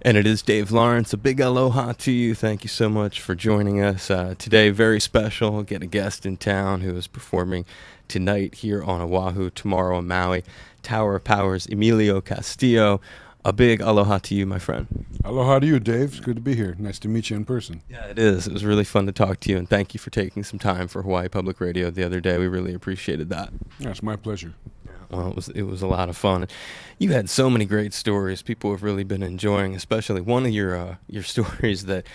And it is Dave Lawrence. A big aloha to you. Thank you so much for joining us. Today, very special. Get a guest in town who is performing tonight here on Oahu, tomorrow on Maui. Tower of Power's Emilio Castillo. A big aloha to you, my friend. Aloha to you, Dave. It's good to be here. Nice to meet you in person. Yeah, it is. It was really fun to talk to you, and thank you for taking some time for Hawaii Public Radio the other day. We really appreciated that. Yeah, it's my pleasure. Well, it was a lot of fun. You had so many great stories. People have really been enjoying, especially one of your stories that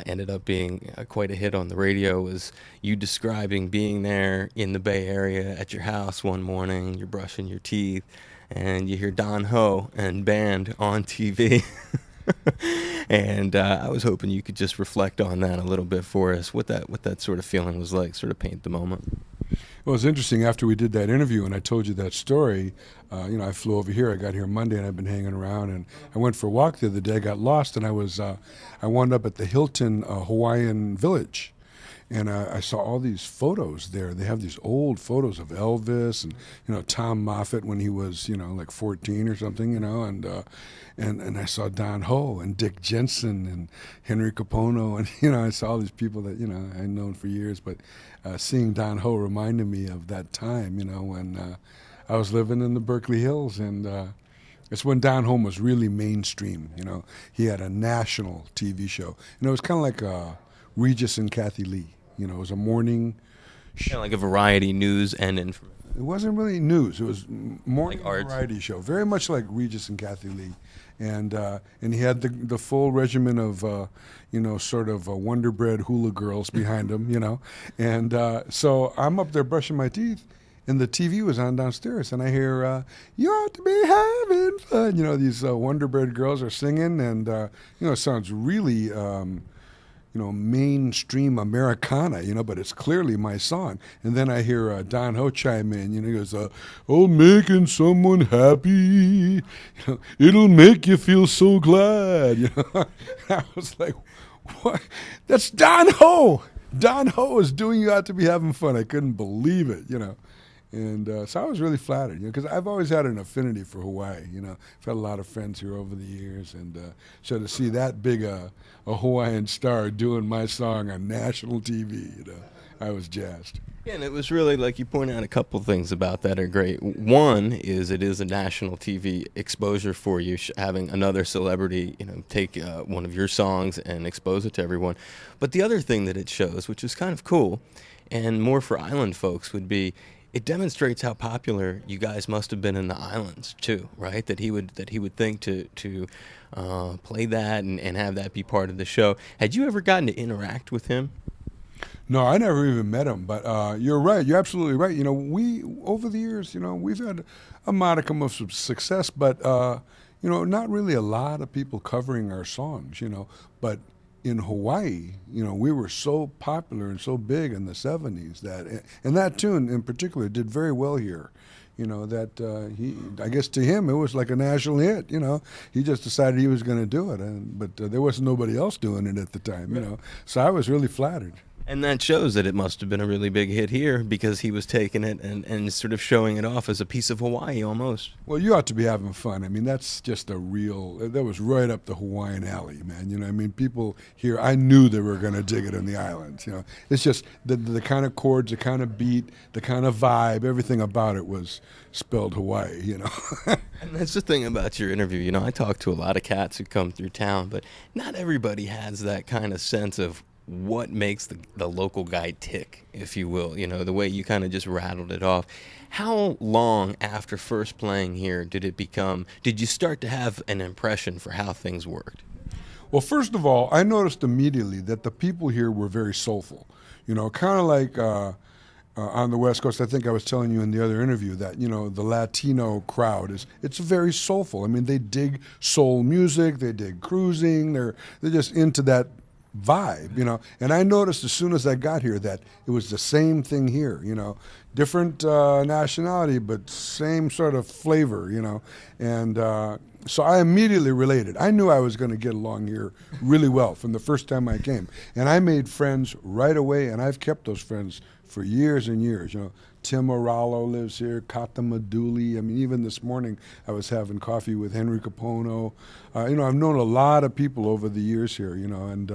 ended up being quite a hit on the radio was you describing being there in the Bay Area at your house one morning. You're brushing your teeth, and you hear Don Ho and band on TV. And I was hoping you could just reflect on that a little bit for us. What that sort of feeling was like. Sort of paint the moment. Well, it's interesting. After we did that interview and I told you that story, I flew over here. I got here Monday and I've been hanging around. And I went for a walk the other day. I got lost and I wound up at the Hilton Hawaiian Village. And I saw all these photos there. They have these old photos of Elvis and, Tom Moffat when he was, like 14 or something, and I saw Don Ho and Dick Jensen and Henry Capono. And, I saw all these people that, I'd known for years. But seeing Don Ho reminded me of that time, when I was living in the Berkeley Hills. And it's when Don Ho was really mainstream, He had a national TV show. And it was kind of like Regis and Kathy Lee. It was a morning show. Like a variety news and information. It wasn't really news. It was morning like variety show. Very much like Regis and Kathy Lee. And he had the full regimen of, sort of Wonder Bread hula girls behind him, And so I'm up there brushing my teeth, and the TV was on downstairs, and I hear, you ought to be having fun. These Wonder Bread girls are singing, and, it sounds really... mainstream Americana, but it's clearly my song. And then I hear Don Ho chime in, he goes, making someone happy, it'll make you feel so glad. I was like, what? That's Don Ho. Don Ho is doing You Ought to Be Having Fun. I couldn't believe it, And so I was really flattered, because I've always had an affinity for Hawaii. I've had a lot of friends here over the years, and so to see that big a Hawaiian star doing my song on national TV, I was jazzed. Yeah, and it was really, like you point out, a couple things about that are great. One is it is a national TV exposure for you, having another celebrity, take one of your songs and expose it to everyone. But the other thing that it shows, which is kind of cool, and more for island folks, would be it demonstrates how popular you guys must have been in the islands too, right? That he would think to play that and have that be part of the show. Had you ever gotten to interact with him? No, I never even met him. But you're right. You're absolutely right. We over the years, we've had a modicum of success, but not really a lot of people covering our songs. But in Hawaii, we were so popular and so big in the 70s and that tune in particular did very well here. I guess to him it was like a national hit. He just decided he was going to do it, but there wasn't nobody else doing it at the time. So I was really flattered. And that shows that it must have been a really big hit here because he was taking it and sort of showing it off as a piece of Hawaii almost. Well, You Ought to Be Having Fun. I mean, that's just that was right up the Hawaiian alley, man. People here, I knew they were going to dig it in the islands. It's just the kind of chords, the kind of beat, the kind of vibe, everything about it was spelled Hawaii, And that's the thing about your interview. I talk to a lot of cats who come through town, but not everybody has that kind of sense of what makes the local guy tick, if you will, the way you kind of just rattled it off. How long after first playing here did you start to have an impression for how things worked? Well, first of all, I noticed immediately that the people here were very soulful, kind of like on the West Coast. I think I was telling you in the other interview that, the Latino crowd it's very soulful. I mean, they dig soul music, they dig cruising, they're just into that vibe, and I noticed as soon as I got here that it was the same thing here, different nationality, but same sort of flavor, and so I immediately related. I knew I was going to get along here really well from the first time I came, and I made friends right away, and I've kept those friends for years and years, Tim Oralo lives here, Kata Maduli. I mean, even this morning I was having coffee with Henry Capono. You know, I've known a lot of people over the years here, you know, and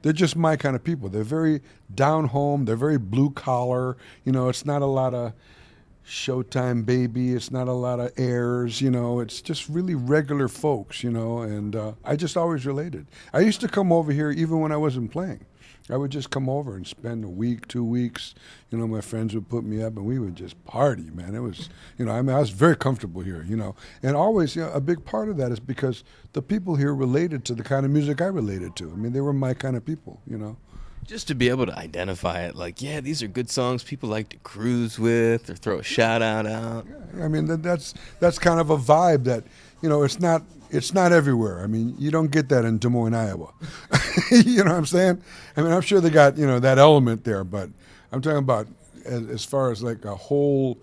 they're just my kind of people. They're very down home. They're very blue collar. You know, it's not a lot of Showtime baby. It's not a lot of airs, you know. It's just really regular folks, you know, and I just always related. I used to come over here even when I wasn't playing. I would just come over and spend a week, 2 weeks. You know, my friends would put me up and we would just party, man. It was, you know, I mean, I was very comfortable here, you know. And always, you know, a big part of that is because the people here related to the kind of music I related to. I mean, they were my kind of people, you know. Just to be able to identify it, like, yeah, these are good songs people like to cruise with or throw a shout out. Yeah, I mean, that's kind of a vibe that, you know, it's not everywhere. I mean, you don't get that in Des Moines, Iowa. You know what I'm saying? I mean, I'm sure they got, you know, that element there, but I'm talking about as far as like a whole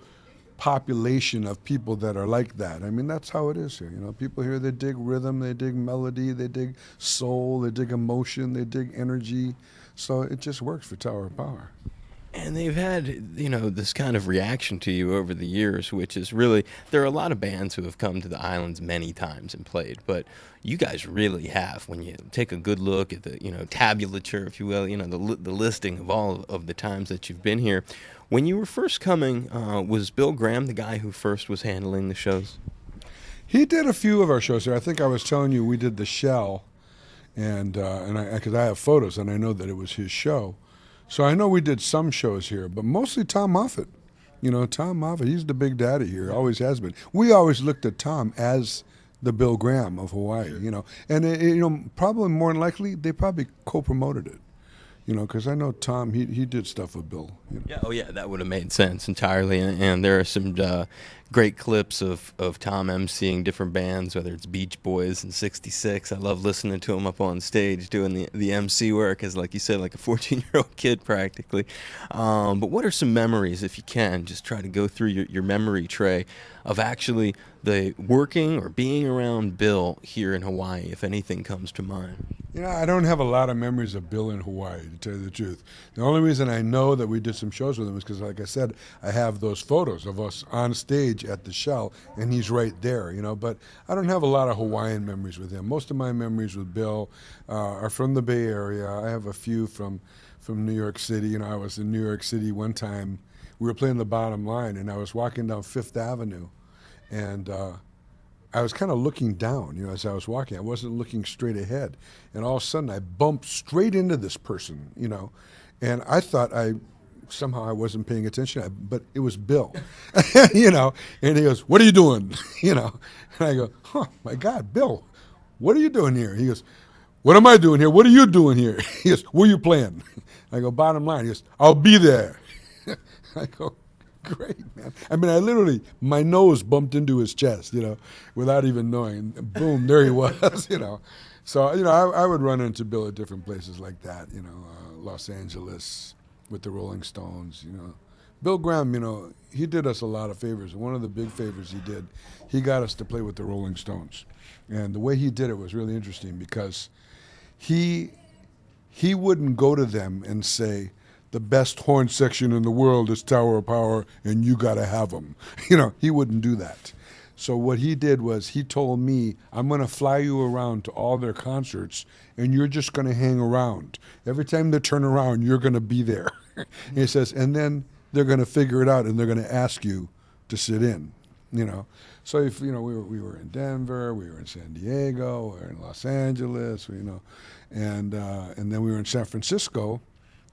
population of people that are like that. I mean, that's how it is here. You know, people here, they dig rhythm, they dig melody, they dig soul, they dig emotion, they dig energy. So it just works for Tower of Power. And they've had, you know, this kind of reaction to you over the years, which is really, there are a lot of bands who have come to the islands many times and played, but you guys really have. When you take a good look at the, you know, tabulature, if you will, you know, the listing of all of the times that you've been here. When you were first coming, was Bill Graham the guy who first was handling the shows? He did a few of our shows here. I think I was telling you we did the Shell, and because I have photos and I know that it was his show. So I know we did some shows here, but mostly Tom Moffett. You know, Tom Moffett, he's the big daddy here, always has been. We always looked at Tom as the Bill Graham of Hawaii, you know. And, you know, probably more than likely, they probably co-promoted it. You know, because I know Tom, he did stuff with Bill. You know. Yeah, oh yeah, that would have made sense entirely. And there are some great clips of Tom emceeing different bands, whether it's Beach Boys and 66. I love listening to him up on stage doing the MC work as, like you said, like a 14-year-old kid practically. But what are some memories, if you can, just try to go through your memory tray of actually the working or being around Bill here in Hawaii, if anything comes to mind? You know, I don't have a lot of memories of Bill in Hawaii, to tell you the truth. The only reason I know that we did some shows with him is because, like I said, I have those photos of us on stage at the Shell, and he's right there, you know. But I don't have a lot of Hawaiian memories with him. Most of my memories with Bill are from the Bay Area. I have a few from New York City. You know, I was in New York City one time. We were playing the Bottom Line, and I was walking down Fifth Avenue, and I was kind of looking down, you know, as I was walking. I wasn't looking straight ahead. And all of a sudden, I bumped straight into this person, you know. And I thought somehow I wasn't paying attention, but it was Bill, you know. And he goes, "What are you doing?" You know. And I go, "Oh, my God, Bill, what are you doing here?" He goes, "What am I doing here? What are you doing here?" He goes, "Where are you playing?" I go, "Bottom Line." He goes, "I'll be there." I go, "Great, man." I mean, I literally, my nose bumped into his chest, you know, without even knowing. Boom, there he was, you know. So, you know, I would run into Bill at different places like that, you know, Los Angeles with the Rolling Stones, you know. Bill Graham, you know, he did us a lot of favors. One of the big favors he did, he got us to play with the Rolling Stones. And the way he did it was really interesting because he wouldn't go to them and say, "The best horn section in the world is Tower of Power, and you got to have them." You know, he wouldn't do that. So what he did was he told me, "I'm going to fly you around to all their concerts, and you're just going to hang around. Every time they turn around, you're going to be there." He says, "And then they're going to figure it out, and they're going to ask you to sit in." You know, so if you know, we were in Denver, we were in San Diego, we were in Los Angeles, you know, and then we were in San Francisco.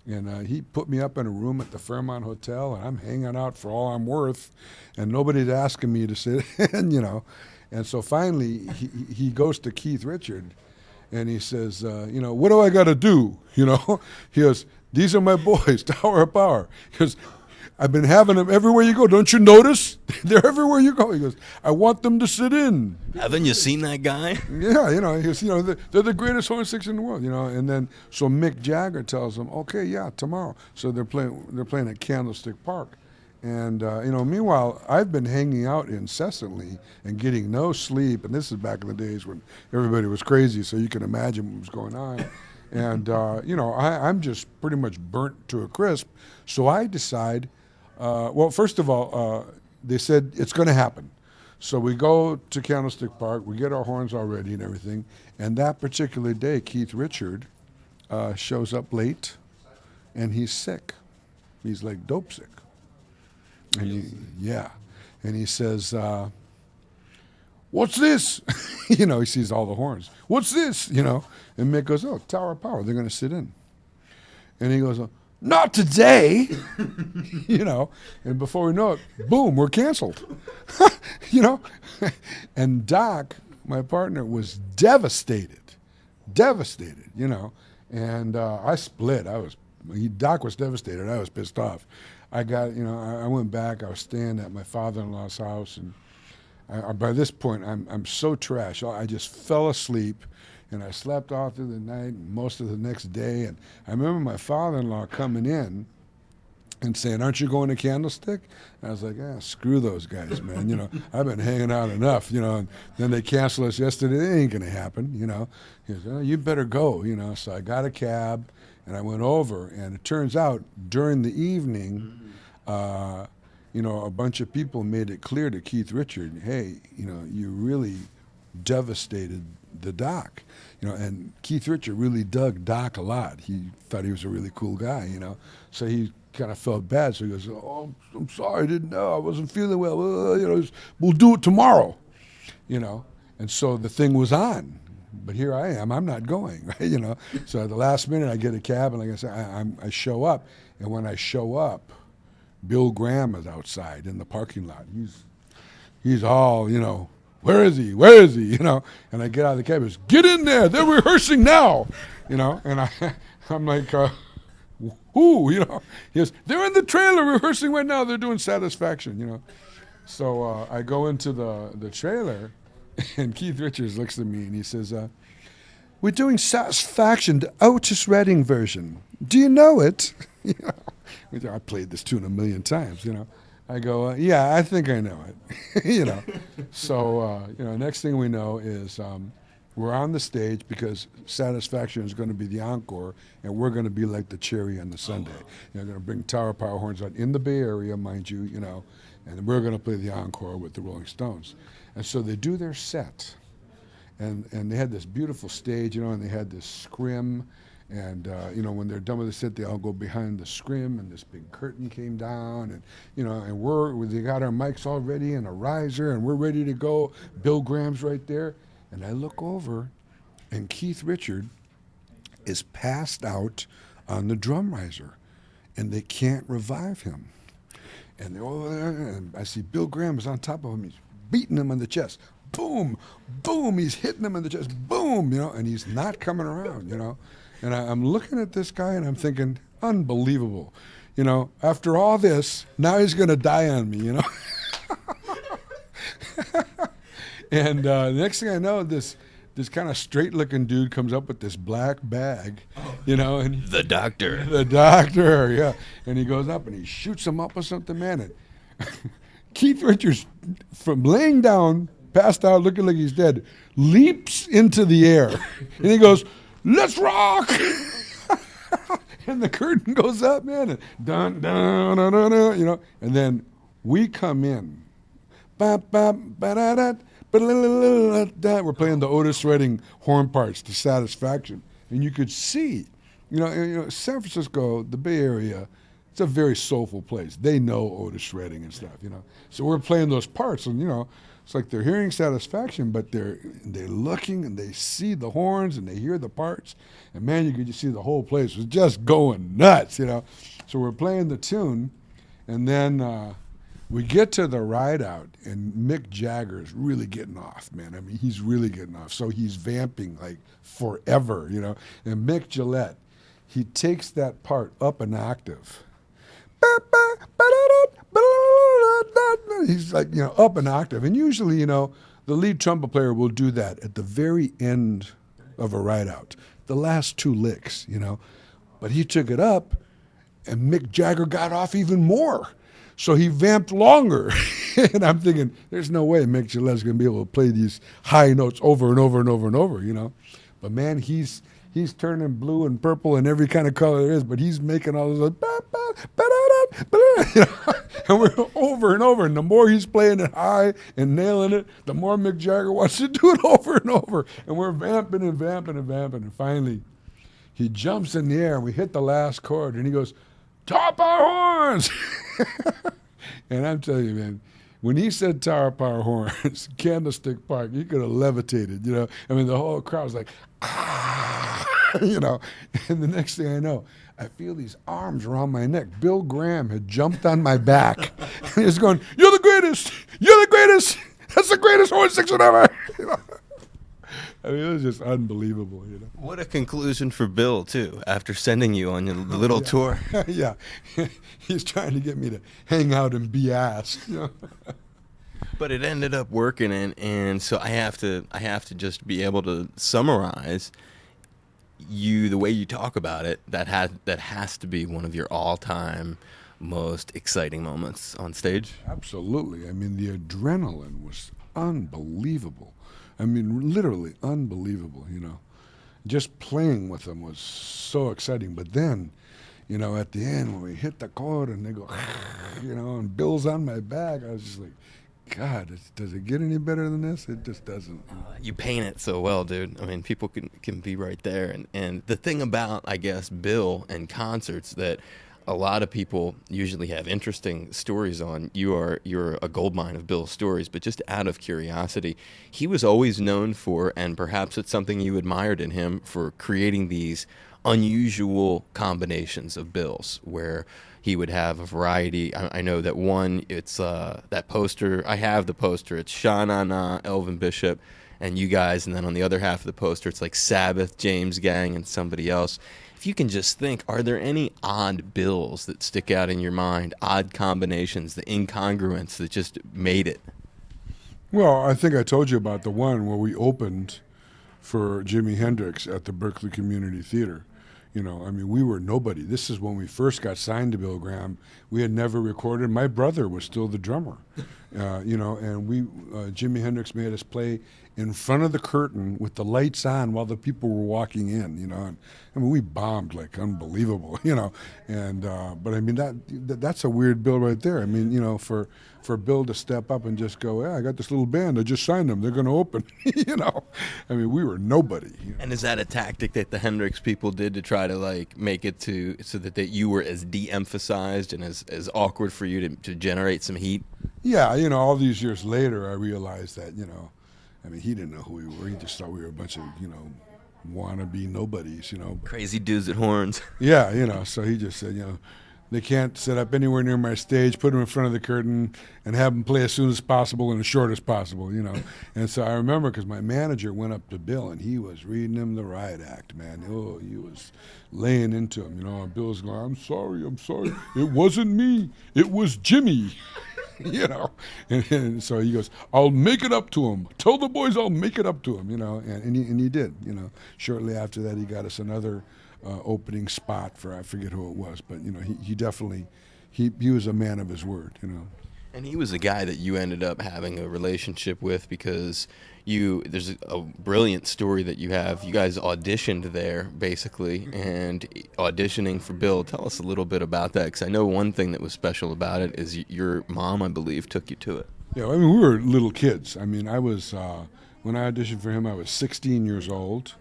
And he put me up in a room at the Fairmont Hotel, and I'm hanging out for all I'm worth, and nobody's asking me to sit in, you know. And so finally, he goes to Keith Richard, and he says, you know, "What do I got to do?" You know, he goes, "These are my boys, Tower of Power." He goes, "I've been having them everywhere you go. Don't you notice? They're everywhere you go." He goes, "I want them to sit in." Haven't you seen that guy? Yeah, you know, he goes, "You know, they're the greatest horn section in the world," you know. And then so Mick Jagger tells them, "Okay, yeah, tomorrow." So they're playing at Candlestick Park, and you know, meanwhile I've been hanging out incessantly and getting no sleep. And this is back in the days when everybody was crazy, so you can imagine what was going on. And you know, I'm just pretty much burnt to a crisp. So I decide Well, first of all, they said it's going to happen. So we go to Candlestick Park, we get our horns all ready and everything. And that particular day, Keith Richard shows up late, and he's sick. He's like dope sick. And yeah. And he says, what's this? He sees all the horns. What's this? And Mick goes, oh, Tower of Power. They're going to sit in. And he goes, not today. And before we know it, boom, we're canceled. And Doc, my partner, was devastated. And I split. Doc was devastated. I was pissed off. I went back. I was staying at my father-in-law's house, and by this point, I'm so trash. I just fell asleep, and I slept all through the night and most of the next day. And I remember my father-in-law coming in and saying, "Aren't you going to Candlestick?" And I was like, screw those guys, man. I've been hanging out enough, and then they canceled us yesterday. It ain't going to happen, He said, you better go, So I got a cab, and I went over. And it turns out during the evening, a bunch of people made it clear to Keith Richard, hey, you really devastated the Doc. And Keith Richard really dug Doc a lot. He thought he was a really cool guy, So he kind of felt bad. So he goes, oh, I'm sorry, I didn't know. I wasn't feeling well. We'll do it tomorrow, And so the thing was on. But here I am. I'm not going, right? So at the last minute, I get a cab, and like I said, I show up. And when I show up, Bill Graham is outside in the parking lot. He's all, where is he? Where is he? And I get out of the cab. He goes, get in there. They're rehearsing now. And I'm like, who? He goes, they're in the trailer rehearsing right now. They're doing Satisfaction. So I go into the trailer, and Keith Richards looks at me and he says, we're doing Satisfaction, the Otis Redding version. Do you know it? I played this tune a million times, I go, yeah, I think I know it, So, next thing we know is we're on the stage because Satisfaction is going to be the encore, and we're going to be like the cherry on the sundae. They're going to bring Tower Power horns out in the Bay Area, mind you, and we're going to play the encore with the Rolling Stones. And so they do their set, and they had this beautiful stage, and they had this scrim. And, when they're done with the set, they all go behind the scrim, and this big curtain came down, and, and they got our mics all ready and a riser, and we're ready to go. Bill Graham's right there. And I look over, and Keith Richard is passed out on the drum riser, and they can't revive him. And they're over there, and I see Bill Graham is on top of him. He's beating him on the chest. Boom, boom, he's hitting him in the chest. Boom, and he's not coming around, And I'm looking at this guy, and I'm thinking, unbelievable. After all this, now he's going to die on me, And the next thing I know, this kind of straight-looking dude comes up with this black bag, and The doctor. the doctor, yeah. And he goes up, and he shoots him up or something, man. And Keith Richards, from laying down, passed out, looking like he's dead, leaps into the air. And he goes, let's rock! And the curtain goes up, man, and dun, dun, dun, dun, dun, and then we come in. Ba, ba, ba, da, da, ba, la, la, la, da. We're playing the Otis Redding horn parts to Satisfaction. And you could see, San Francisco, the Bay Area, it's a very soulful place. They know Otis Redding and stuff, So we're playing those parts, and, it's like they're hearing Satisfaction, but they're looking, and they see the horns, and they hear the parts. And, man, you could just see the whole place was just going nuts, So we're playing the tune, and then we get to the ride out, and Mick Jagger is really getting off, man. I mean, he's really getting off. So he's vamping, like, forever, And Mick Gillette, he takes that part up an octave. He's like, up an octave. And usually, the lead trumpet player will do that at the very end of a ride out, the last two licks, But he took it up, and Mick Jagger got off even more. So he vamped longer. And I'm thinking, there's no way Mick Gillette's going to be able to play these high notes over and over and over and over, But, man, he's turning blue and purple and every kind of color there is, but he's making all those, And we're over and over. And the more he's playing it high and nailing it, the more Mick Jagger wants to do it over and over. And we're vamping and vamping and vamping. And finally, he jumps in the air and we hit the last chord. And he goes, "Top our horns!" And I'm telling you, man, when he said Tower Power Horns, Candlestick Park, he could have levitated, you know. I mean, the whole crowd was like, ah, you know. And the next thing I know, I feel these arms around my neck. Bill Graham had jumped on my back. And he was going, "You're the greatest! You're the greatest! That's the greatest horn section ever!" You know? I mean, it was just unbelievable, you know. What a conclusion for Bill, too, after sending you on your little tour. Yeah. He's trying to get me to hang out and be asked, you know. But it ended up working, and so I have to just be able to summarize the way you talk about it. That has to be one of your all-time most exciting moments on stage. Absolutely. I mean, the adrenaline was unbelievable. I mean, literally unbelievable, you know. Just playing with them was so exciting. But then, you know, at the end when we hit the chord and they go, you know, and Bill's on my back, I was just like, God, does it get any better than this? It just doesn't. You paint it so well, dude. I mean, people can be right there. And the thing about, I guess, Bill and concerts that a lot of people usually have interesting stories on. You're a goldmine of Bill's stories, but just out of curiosity, he was always known for, and perhaps it's something you admired in him, for creating these unusual combinations of bills where he would have a variety. I know that one, it's that poster. I have the poster. It's Sha Na Na, Elvin Bishop, and you guys. And then on the other half of the poster, it's like Sabbath, James Gang, and somebody else. If you can just think, are there any odd bills that stick out in your mind, odd combinations, the incongruence that just made it? Well, I think I told you about the one where we opened for Jimi Hendrix at the Berkeley Community Theater. You know, I mean, we were nobody. This is when we first got signed to Bill Graham. We had never recorded. My brother was still the drummer, you know, and Jimi Hendrix made us play in front of the curtain with the lights on while the people were walking in, you know. And, I mean, we bombed like unbelievable, you know. And but I mean, that's a weird bill right there. I mean, you know, for Bill to step up and just go, "Yeah, I got this little band. I just signed them. They're going to open," you know. I mean, we were nobody. You know? And is that a tactic that the Hendrix people did to try to like make it so that you were as de-emphasized and as awkward for you to generate some heat? Yeah, you know, all these years later, I realized that, you know, I mean, he didn't know who we were. He just thought we were a bunch of, you know, wannabe nobodies, you know. Crazy dudes at horns. Yeah, you know, so he just said, you know, they can't set up anywhere near my stage, put them in front of the curtain, and have them play as soon as possible and as short as possible, you know. And so I remember because my manager went up to Bill, and he was reading him the riot act, man. Oh, he was laying into him, you know. And Bill's going, I'm sorry. It wasn't me. It was Jimmy. You know, and so he goes, I'll make it up to him. Tell the boys I'll make it up to him, you know, and he did, you know. Shortly after that, he got us another opening spot for, I forget who it was, but, you know, he definitely, he was a man of his word, you know. And he was a guy that you ended up having a relationship with because there's a brilliant story that you have. You guys auditioned there, basically, and auditioning for Bill. Tell us a little bit about that, because I know one thing that was special about it is your mom, I believe, took you to it. Yeah, I mean, we were little kids. I mean, I was, when I auditioned for him, I was 16 years old,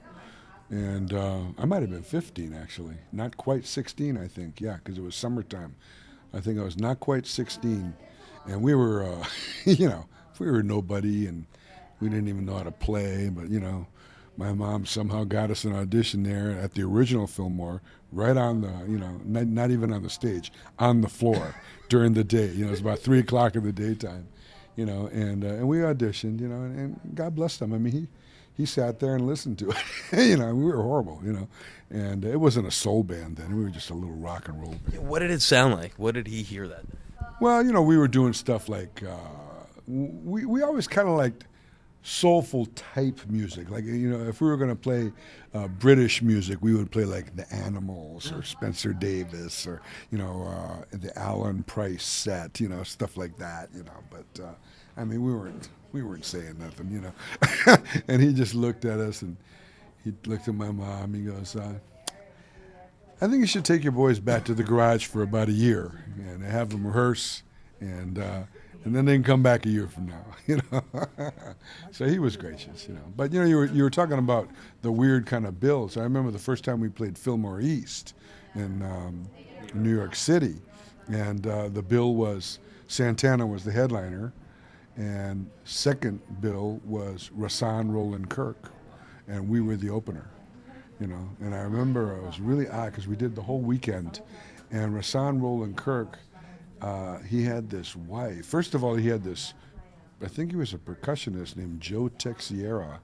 and I might have been 15, actually. Not quite 16, I think, yeah, because it was summertime. I think I was not quite 16. And we were, you know, we were nobody, and we didn't even know how to play. But, you know, my mom somehow got us an audition there at the original Fillmore, right on the, you know, not even on the stage, on the floor during the day. You know, it was about 3 o'clock in the daytime, you know, and we auditioned, you know, and God bless him. I mean, he sat there and listened to it. You know, we were horrible, you know. And it wasn't a soul band then. We were just a little rock and roll band. What did it sound like? What did he hear that day? Well, you know, we were doing stuff like, we always kind of liked soulful type music. Like, you know, if we were going to play British music, we would play like the Animals or Spencer Davis or, you know, the Alan Price set, you know, stuff like that, you know. But, I mean, we weren't saying nothing, you know. And he just looked at us and he looked at my mom. He goes, I think you should take your boys back to the garage for about a year and have them rehearse and then they can come back a year from now, you know. So he was gracious, you know. But you know, you were talking about the weird kind of bills. I remember the first time we played Fillmore East in New York City, and the bill was Santana was the headliner, and second bill was Rahsaan Roland Kirk, and we were the opener, you know. And I remember it was really odd because we did the whole weekend, and Rahsaan Roland Kirk, he had this wife. First of all, he had this, I think he was a percussionist named Joe Texiera,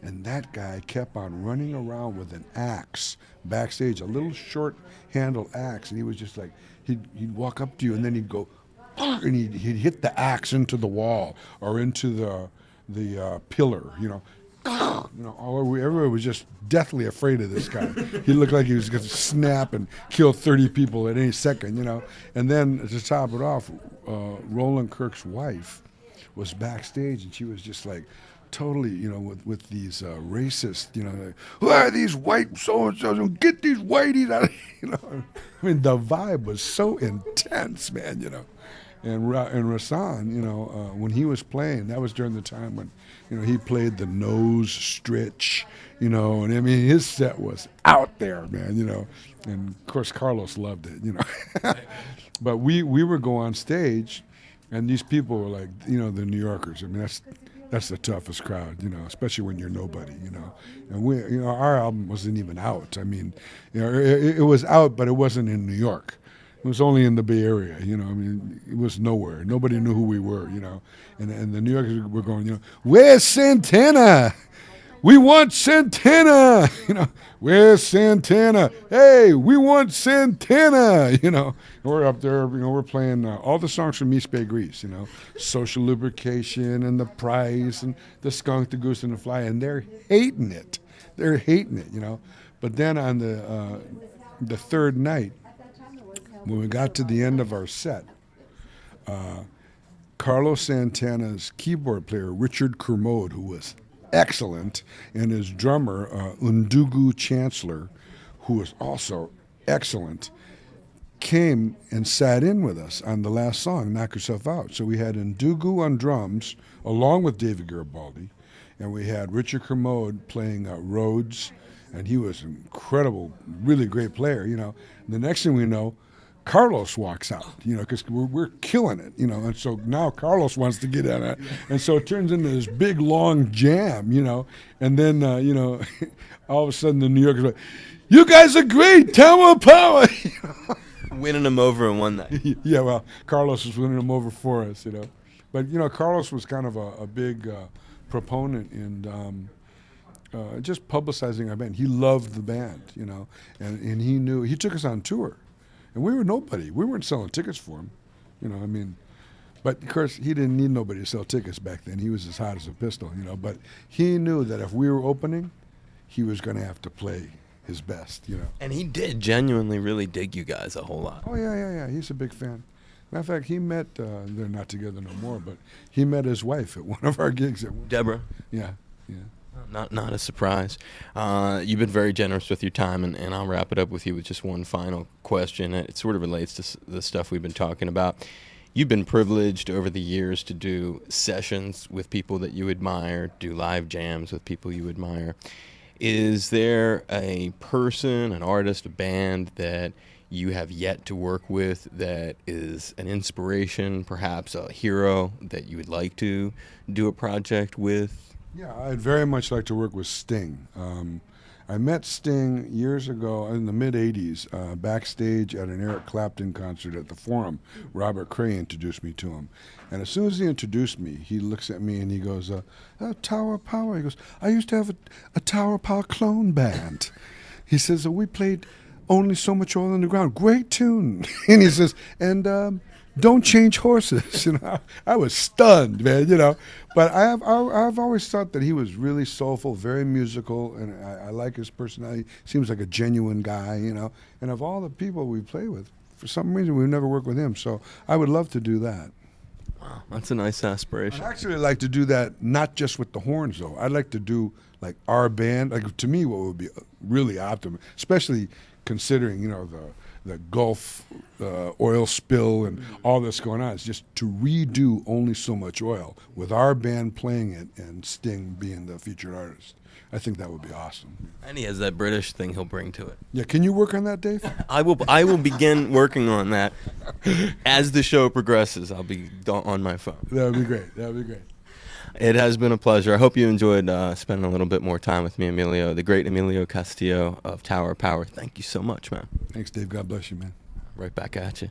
and that guy kept on running around with an axe backstage, a little short handle axe, and he was just like, he'd walk up to you and then he'd go, and he'd hit the axe into the wall or into the pillar, you know. You know, everybody was just deathly afraid of this guy. He looked like he was going to snap and kill 30 people at any second, you know. And then to top it off, Roland Kirk's wife was backstage, and she was just like totally, you know, with these racist, you know, like, who are these white so-and-so? Get these whiteies out of here, you know. I mean, the vibe was so intense, man, you know. And Rahsaan, you know, when he was playing, that was during the time when, you know, he played the nose stretch, you know, and I mean, his set was out there, man, you know. And of course, Carlos loved it, you know. But we would go on stage, and these people were like, you know, the New Yorkers. I mean, that's the toughest crowd, you know, especially when you're nobody, you know. And we, you know, our album wasn't even out. I mean, you know, it was out, but it wasn't in New York. It was only in the Bay Area, you know. I mean, it was nowhere. Nobody knew who we were, you know. And the New Yorkers were going, you know, where's Santana? We want Santana, you know. Where's Santana? Hey, we want Santana, you know. And we're up there, you know, we're playing all the songs from East Bay Grease, you know. Social Lubrication and The Price and The Skunk, the Goose, and the Fly, and they're hating it. They're hating it, you know. But then on the third night, when we got to the end of our set, Carlos Santana's keyboard player, Richard Kermode, who was excellent, and his drummer, Undugu Chancellor, who was also excellent, came and sat in with us on the last song, Knock Yourself Out. So we had Undugu on drums, along with David Garibaldi, and we had Richard Kermode playing Rhodes, and he was an incredible, really great player, you know. And the next thing we know, Carlos walks out, you know, because we're killing it, you know, and so now Carlos wants to get in it, and so it turns into this big, long jam, you know, and then, you know, all of a sudden the New Yorkers are like, you guys are great, Tower Power, you know? Winning them over in one night. Yeah, well, Carlos was winning them over for us, you know, but, you know, Carlos was kind of a big proponent in just publicizing our band. He loved the band, you know, and he knew, he took us on tour. And we were nobody. We weren't selling tickets for him. You know, I mean, but of course, he didn't need nobody to sell tickets back then. He was as hot as a pistol, you know. But he knew that if we were opening, he was going to have to play his best, you know. And he did genuinely really dig you guys a whole lot. Oh, yeah. He's a big fan. Matter of fact, he met, they're not together no more, but he met his wife at one of our gigs. Deborah? Yeah. Not a surprise. You've been very generous with your time, and I'll wrap it up with you with just one final question. It sort of relates to the stuff we've been talking about. You've been privileged over the years to do sessions with people that you admire, do live jams with people you admire. Is there a person, an artist, a band that you have yet to work with that is an inspiration, perhaps a hero that you would like to do a project with? Yeah, I'd very much like to work with Sting. I met Sting years ago in the mid-'80s backstage at an Eric Clapton concert at the Forum. Robert Cray introduced me to him. And as soon as he introduced me, he looks at me and he goes, Tower Power. He goes, I used to have a Tower Power clone band. He says, we played Only So Much Oil in the Ground. Great tune. And he says, and don't change horses. You know, I was stunned, man. You know, but I've always thought that he was really soulful, very musical, and I like his personality. Seems like a genuine guy, you know. And of all the people we play with, for some reason we've never worked with him. So I would love to do that. Wow, that's a nice aspiration. I'd actually like to do that, not just with the horns though. I'd like to do like our band. Like to me, what would be really optimum, especially considering, you know, the Gulf oil spill and all this going on. It's just to redo Only So Much Oil with our band playing it and Sting being the featured artist. I think that would be awesome. And he has that British thing he'll bring to it. Yeah, can you work on that, Dave? I will begin working on that as the show progresses. I'll be on my phone. That would be great. That would be great. It has been a pleasure. I hope you enjoyed spending a little bit more time with me, Emilio, the great Emilio Castillo of Tower Power. Thank you so much, man. Thanks, Dave. God bless you, man. Right back at you.